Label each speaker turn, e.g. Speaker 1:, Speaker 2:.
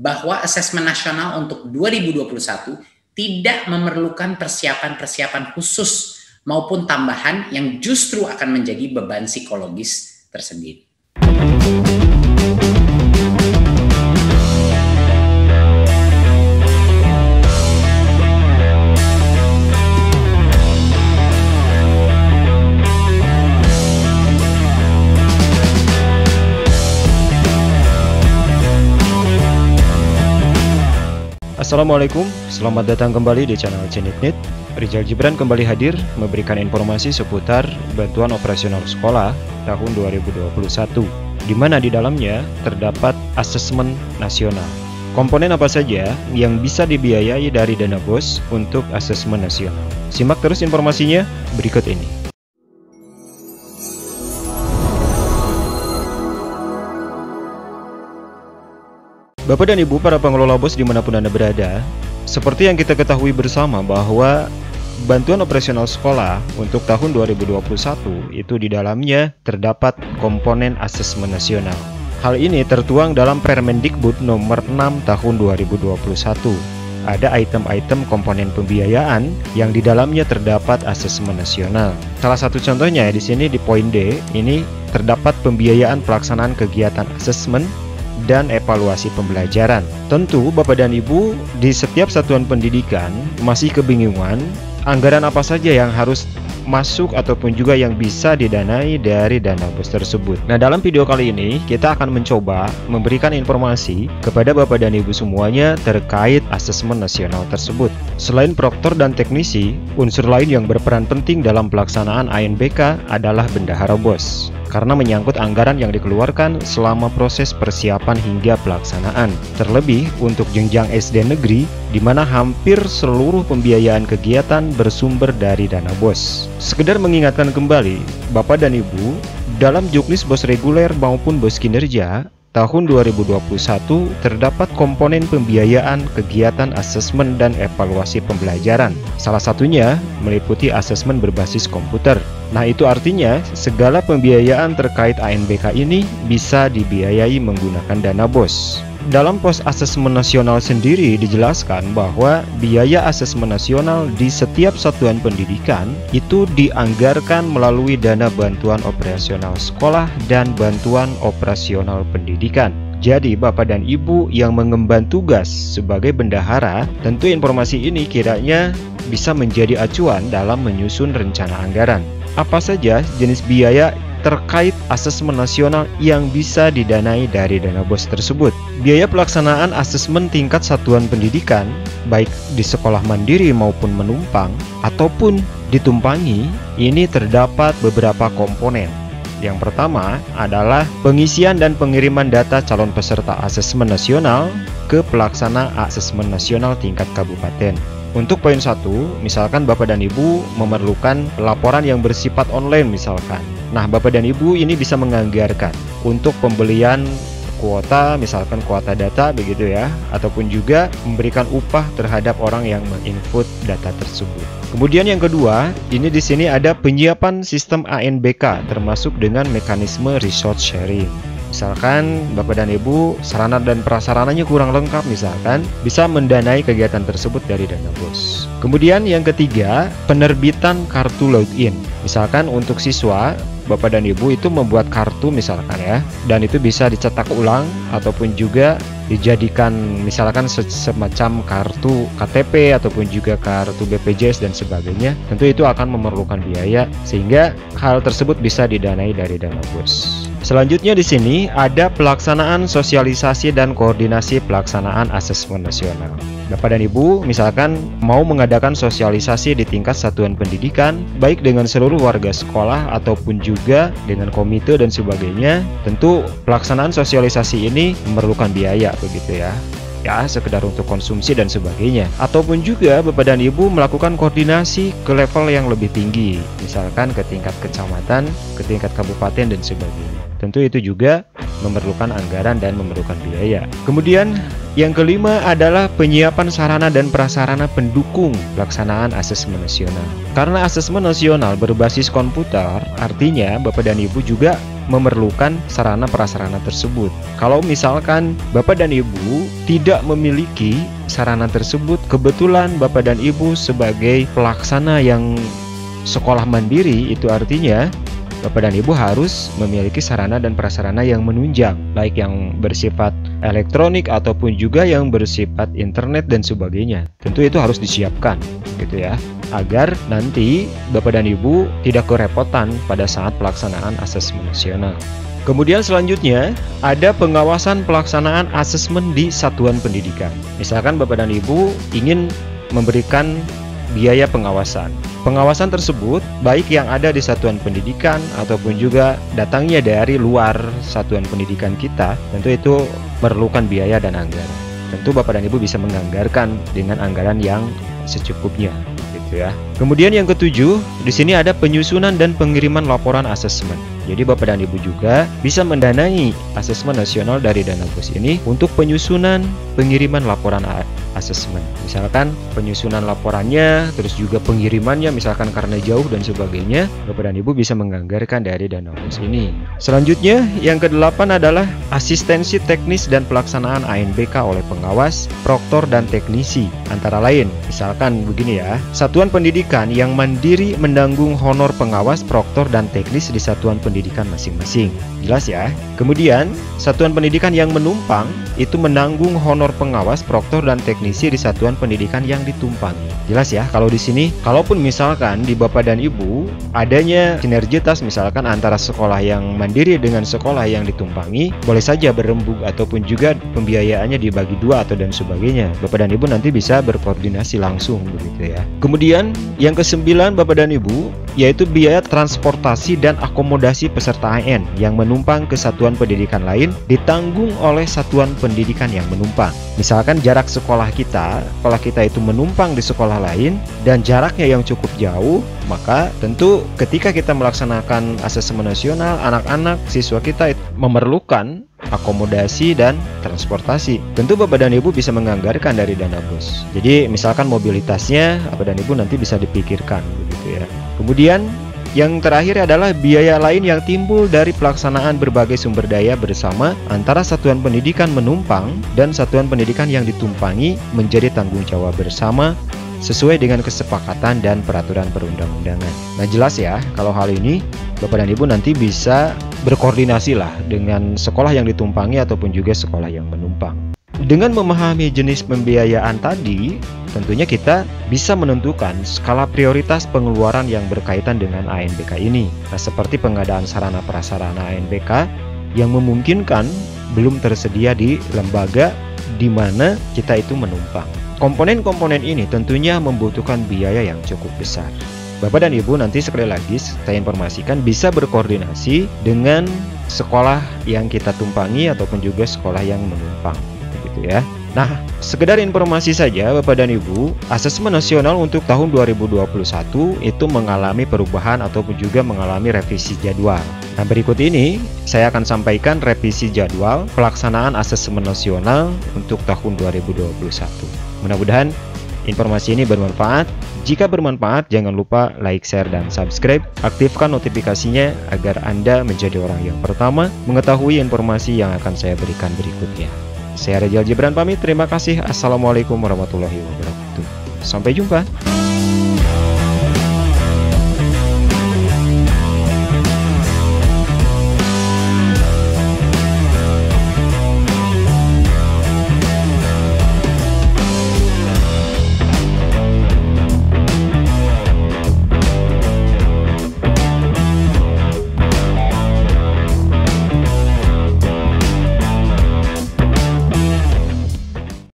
Speaker 1: bahwa asesmen nasional untuk 2021 tidak memerlukan persiapan-persiapan khusus maupun tambahan yang justru akan menjadi beban psikologis tersendiri.
Speaker 2: Assalamualaikum, selamat datang kembali di channel Cenitnit. Rizal Gibran kembali hadir memberikan informasi seputar bantuan operasional sekolah tahun 2021, di mana di dalamnya terdapat asesmen nasional. Komponen apa saja yang bisa dibiayai dari dana BOS untuk asesmen nasional? Simak terus informasinya berikut ini. Bapak dan Ibu para pengelola BOS dimanapun Anda berada, seperti yang kita ketahui bersama bahwa bantuan operasional sekolah untuk tahun 2021 itu di dalamnya terdapat komponen asesmen nasional. Hal ini tertuang dalam Permendikbud nomor 6 tahun 2021. Ada item-item komponen pembiayaan yang di dalamnya terdapat asesmen nasional. Salah satu contohnya di sini di poin D, ini terdapat pembiayaan pelaksanaan kegiatan asesmen dan evaluasi pembelajaran. Tentu Bapak dan Ibu di setiap satuan pendidikan masih kebingungan anggaran apa saja yang harus masuk ataupun juga yang bisa didanai dari dana BOS tersebut. Nah, dalam video kali ini kita akan mencoba memberikan informasi kepada Bapak dan Ibu semuanya terkait asesmen nasional tersebut. Selain proktor dan teknisi, unsur lain yang berperan penting dalam pelaksanaan ANBK adalah bendahara BOS, karena menyangkut anggaran yang dikeluarkan selama proses persiapan hingga pelaksanaan. Terlebih untuk jenjang SD negeri, di mana hampir seluruh pembiayaan kegiatan bersumber dari dana BOS. Sekedar mengingatkan kembali, Bapak dan Ibu, dalam juknis BOS reguler maupun BOS kinerja, tahun 2021 terdapat komponen pembiayaan kegiatan asesmen dan evaluasi pembelajaran. Salah satunya meliputi asesmen berbasis komputer. Nah, itu artinya segala pembiayaan terkait ANBK ini bisa dibiayai menggunakan dana BOS. Dalam pos asesmen nasional sendiri dijelaskan bahwa biaya asesmen nasional di setiap satuan pendidikan itu dianggarkan melalui dana bantuan operasional sekolah dan bantuan operasional pendidikan. Jadi Bapak dan Ibu yang mengemban tugas sebagai bendahara, tentu informasi ini kiranya bisa menjadi acuan dalam menyusun rencana anggaran. Apa saja jenis biaya terkait asesmen nasional yang bisa didanai dari dana BOS tersebut? Biaya pelaksanaan asesmen tingkat satuan pendidikan, baik di sekolah mandiri maupun menumpang ataupun ditumpangi, ini terdapat beberapa komponen. Yang pertama adalah pengisian dan pengiriman data calon peserta asesmen nasional ke pelaksana asesmen nasional tingkat kabupaten. Untuk poin 1, misalkan Bapak dan Ibu memerlukan laporan yang bersifat online misalkan. Nah, Bapak dan Ibu ini bisa menganggarkan untuk pembelian kuota, misalkan kuota data begitu ya, ataupun juga memberikan upah terhadap orang yang menginput data tersebut. Kemudian yang kedua, ini di sini ada penyiapan sistem ANBK termasuk dengan mekanisme resource sharing. Misalkan Bapak dan Ibu sarana dan prasarananya kurang lengkap misalkan, bisa mendanai kegiatan tersebut dari dana BOS. Kemudian yang ketiga, penerbitan kartu login. Misalkan untuk siswa, Bapak dan Ibu itu membuat kartu misalkan ya, dan itu bisa dicetak ulang ataupun juga dijadikan misalkan semacam kartu KTP ataupun juga kartu BPJS dan sebagainya. Tentu itu akan memerlukan biaya sehingga hal tersebut bisa didanai dari dana BOS. Selanjutnya di sini ada pelaksanaan sosialisasi dan koordinasi pelaksanaan asesmen nasional. Bapak dan Ibu misalkan mau mengadakan sosialisasi di tingkat satuan pendidikan baik dengan seluruh warga sekolah ataupun juga dengan komite dan sebagainya, tentu pelaksanaan sosialisasi ini memerlukan biaya begitu ya. Ya, sekedar untuk konsumsi dan sebagainya. Ataupun juga Bapak dan Ibu melakukan koordinasi ke level yang lebih tinggi, misalkan ke tingkat kecamatan, ke tingkat kabupaten dan sebagainya. Tentu itu juga memerlukan anggaran dan memerlukan biaya. Kemudian yang kelima adalah penyiapan sarana dan prasarana pendukung pelaksanaan asesmen nasional. Karena asesmen nasional berbasis komputer, artinya Bapak dan Ibu juga memerlukan sarana prasarana tersebut. Kalau misalkan Bapak dan Ibu tidak memiliki sarana tersebut, kebetulan Bapak dan Ibu sebagai pelaksana yang sekolah mandiri, itu artinya Bapak dan Ibu harus memiliki sarana dan prasarana yang menunjang, baik yang bersifat elektronik ataupun juga yang bersifat internet dan sebagainya. Tentu itu harus disiapkan, gitu ya, agar nanti Bapak dan Ibu tidak kerepotan pada saat pelaksanaan asesmen nasional. Kemudian selanjutnya ada pengawasan pelaksanaan asesmen di satuan pendidikan. Misalkan Bapak dan Ibu ingin memberikan biaya pengawasan. Pengawasan tersebut baik yang ada di satuan pendidikan ataupun juga datangnya dari luar satuan pendidikan kita, tentu itu memerlukan biaya dan anggaran. Tentu Bapak dan Ibu bisa menganggarkan dengan anggaran yang secukupnya, gitu ya. Kemudian yang ketujuh, di sini ada penyusunan dan pengiriman laporan asesmen. Jadi Bapak dan Ibu juga bisa mendanai asesmen nasional dari dana BOS ini untuk penyusunan pengiriman laporan asesmen. Misalkan penyusunan laporannya, terus juga pengirimannya misalkan karena jauh dan sebagainya, Bapak dan Ibu bisa menganggarkan dari dana BOS ini. Selanjutnya, yang ke-8 adalah asistensi teknis dan pelaksanaan ANBK oleh pengawas, proktor, dan teknisi. Antara lain, misalkan begini ya, satuan pendidikan yang mandiri menanggung honor pengawas, proktor, dan teknis di satuan pendidikan masing-masing. Jelas ya? Kemudian, satuan pendidikan yang menumpang itu menanggung honor pengawas, proktor, dan teknisi di satuan pendidikan yang ditumpangi. Jelas ya? Kalau di sini, kalaupun misalkan di Bapak dan Ibu adanya sinergitas misalkan antara sekolah yang mandiri dengan sekolah yang ditumpangi, boleh saja berembuk ataupun juga pembiayaannya dibagi dua atau dan sebagainya. Bapak dan Ibu nanti bisa berkoordinasi langsung begitu ya. Kemudian, yang ke-9 Bapak dan Ibu, yaitu biaya transportasi dan akomodasi peserta AN yang menumpang ke satuan pendidikan lain ditanggung oleh satuan pendidikan yang menumpang. Misalkan jarak sekolah kita itu menumpang di sekolah lain dan jaraknya yang cukup jauh, maka tentu ketika kita melaksanakan asesmen nasional, anak-anak siswa kita memerlukan akomodasi dan transportasi. Tentu Bapak dan Ibu bisa menganggarkan dari dana BOS. Jadi misalkan mobilitasnya Bapak dan Ibu nanti bisa dipikirkan begitu ya. Kemudian yang terakhir adalah biaya lain yang timbul dari pelaksanaan berbagai sumber daya bersama antara satuan pendidikan menumpang dan satuan pendidikan yang ditumpangi menjadi tanggung jawab bersama sesuai dengan kesepakatan dan peraturan perundang-undangan. Nah jelas ya, kalau hal ini Bapak dan Ibu nanti bisa berkoordinasi lah dengan sekolah yang ditumpangi ataupun juga sekolah yang menumpang. Dengan memahami jenis pembiayaan tadi, tentunya kita bisa menentukan skala prioritas pengeluaran yang berkaitan dengan ANBK ini. Nah, seperti pengadaan sarana prasarana ANBK yang memungkinkan belum tersedia di lembaga di mana kita itu menumpang. Komponen-komponen ini tentunya membutuhkan biaya yang cukup besar. Bapak dan Ibu nanti sekali lagi saya informasikan bisa berkoordinasi dengan sekolah yang kita tumpangi ataupun juga sekolah yang menumpang. Ya. Nah, sekedar informasi saja Bapak dan Ibu, asesmen nasional untuk tahun 2021 itu mengalami perubahan ataupun juga mengalami revisi jadwal. Nah, berikut ini saya akan sampaikan revisi jadwal pelaksanaan asesmen nasional untuk tahun 2021. Mudah-mudahan informasi ini bermanfaat. Jika bermanfaat, jangan lupa like, share, dan subscribe. Aktifkan notifikasinya agar Anda menjadi orang yang pertama mengetahui informasi yang akan saya berikan berikutnya. Saya Rajal Gibran pamit, terima kasih. Assalamualaikum warahmatullahi wabarakatuh. Sampai jumpa.